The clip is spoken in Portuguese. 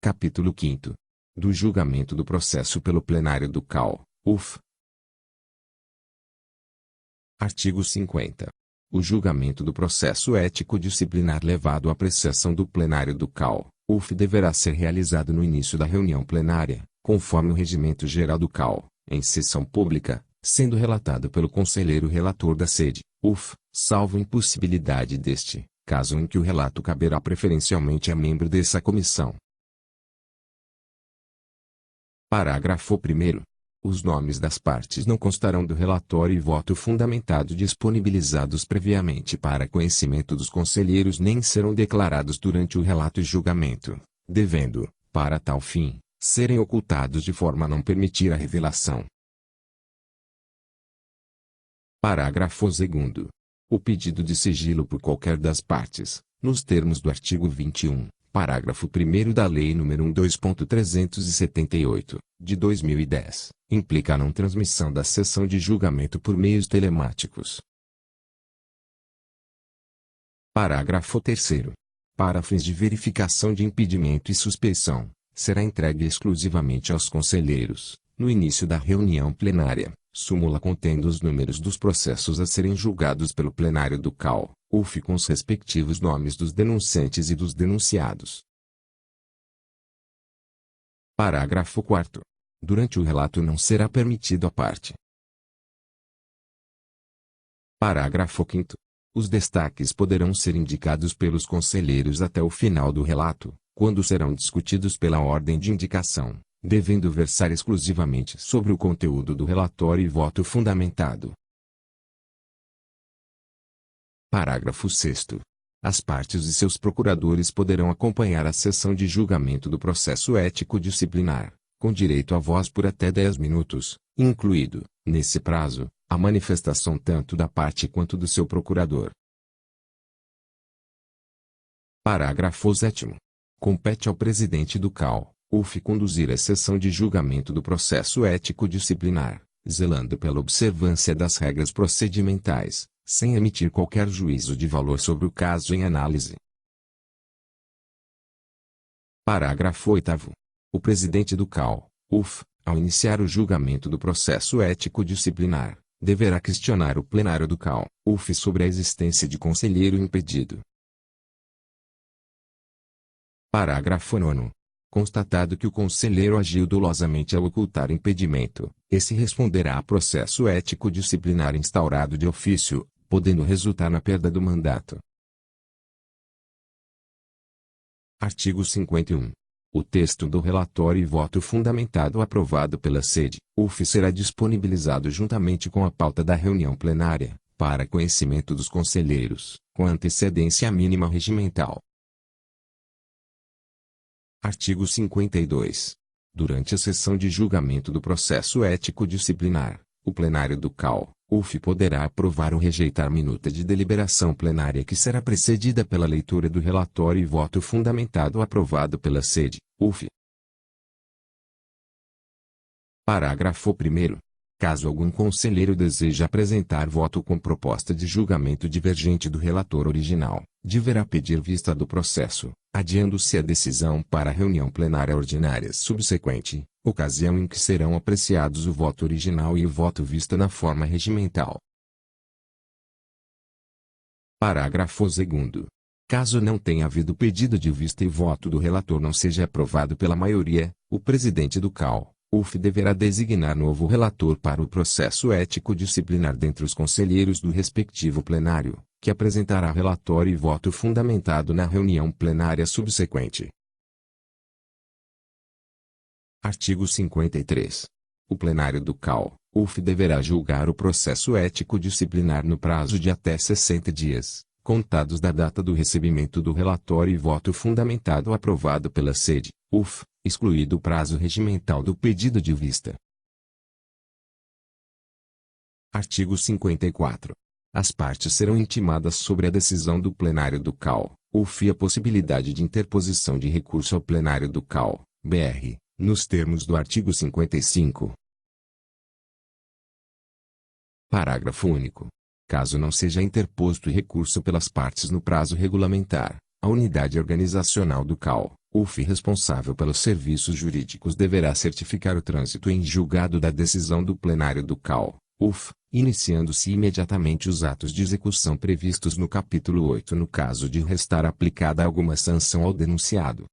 Capítulo 5º. Do julgamento do processo pelo plenário do CAU, UF. Artigo 50. O julgamento do processo ético disciplinar levado à apreciação do plenário do CAU, UF deverá ser realizado no início da reunião plenária, conforme o regimento geral do CAU, em sessão pública, sendo relatado pelo conselheiro relator da sede, UF, salvo impossibilidade deste, caso em que o relato caberá preferencialmente a membro dessa comissão. Parágrafo 1º. Os nomes das partes não constarão do relatório e voto fundamentado disponibilizados previamente para conhecimento dos conselheiros nem serão declarados durante o relato e julgamento, devendo, para tal fim, serem ocultados de forma a não permitir a revelação. Parágrafo 2º. O pedido de sigilo por qualquer das partes, nos termos do artigo 21, parágrafo 1º da Lei nº 12.378, de 2010, implica a não transmissão da sessão de julgamento por meios telemáticos. Parágrafo 3º. Para fins de verificação de impedimento e suspeição, será entregue exclusivamente aos conselheiros, no início da reunião plenária, súmula contendo os números dos processos a serem julgados pelo plenário do CAU, UF com os respectivos nomes dos denunciantes e dos denunciados. Parágrafo 4º. Durante o relato não será permitido à parte. Parágrafo 5º. Os destaques poderão ser indicados pelos conselheiros até o final do relato, quando serão discutidos pela ordem de indicação, devendo versar exclusivamente sobre o conteúdo do relatório e voto fundamentado. Parágrafo 6º. As partes e seus procuradores poderão acompanhar a sessão de julgamento do processo ético disciplinar, com direito à voz por até 10 minutos, incluído, nesse prazo, a manifestação tanto da parte quanto do seu procurador. Parágrafo 7º. Compete ao presidente do CAU, UF conduzir a sessão de julgamento do processo ético disciplinar, zelando pela observância das regras procedimentais, sem emitir qualquer juízo de valor sobre o caso em análise. Parágrafo 8º. O presidente do CAU, UF, ao iniciar o julgamento do processo ético disciplinar, deverá questionar o plenário do CAU, UF sobre a existência de conselheiro impedido. Parágrafo 9º. Constatado que o conselheiro agiu dolosamente ao ocultar impedimento, esse responderá a processo ético disciplinar instaurado de ofício, podendo resultar na perda do mandato. Artigo 51. O texto do relatório e voto fundamentado aprovado pela sede, UF será disponibilizado juntamente com a pauta da reunião plenária, para conhecimento dos conselheiros, com antecedência mínima regimental. Artigo 52. Durante a sessão de julgamento do processo ético disciplinar, o plenário do CAU, UF poderá aprovar ou rejeitar minuta de deliberação plenária que será precedida pela leitura do relatório e voto fundamentado aprovado pela sede, UF. Parágrafo 1º. Caso algum conselheiro deseje apresentar voto com proposta de julgamento divergente do relator original, deverá pedir vista do processo, adiando-se a decisão para a reunião plenária ordinária subsequente, ocasião em que serão apreciados o voto original e o voto vista na forma regimental. Parágrafo 2º. Caso não tenha havido pedido de vista e voto do relator não seja aprovado pela maioria, o presidente do CAU, UF deverá designar novo relator para o processo ético disciplinar dentre os conselheiros do respectivo plenário, que apresentará relatório e voto fundamentado na reunião plenária subsequente. Artigo 53. O plenário do CAU, UF deverá julgar o processo ético disciplinar no prazo de até 60 dias, contados da data do recebimento do relatório e voto fundamentado aprovado pela sede, UF, excluído o prazo regimental do pedido de vista. Artigo 54. As partes serão intimadas sobre a decisão do plenário do CAU, UF e a possibilidade de interposição de recurso ao plenário do CAU, BR, nos termos do artigo 55. Parágrafo único. Caso não seja interposto recurso pelas partes no prazo regulamentar, A unidade organizacional do CAU, UF responsável pelos serviços jurídicos deverá certificar o trânsito em julgado da decisão do plenário do CAU, UF, iniciando-se imediatamente os atos de execução previstos no capítulo 8 no caso de restar aplicada alguma sanção ao denunciado.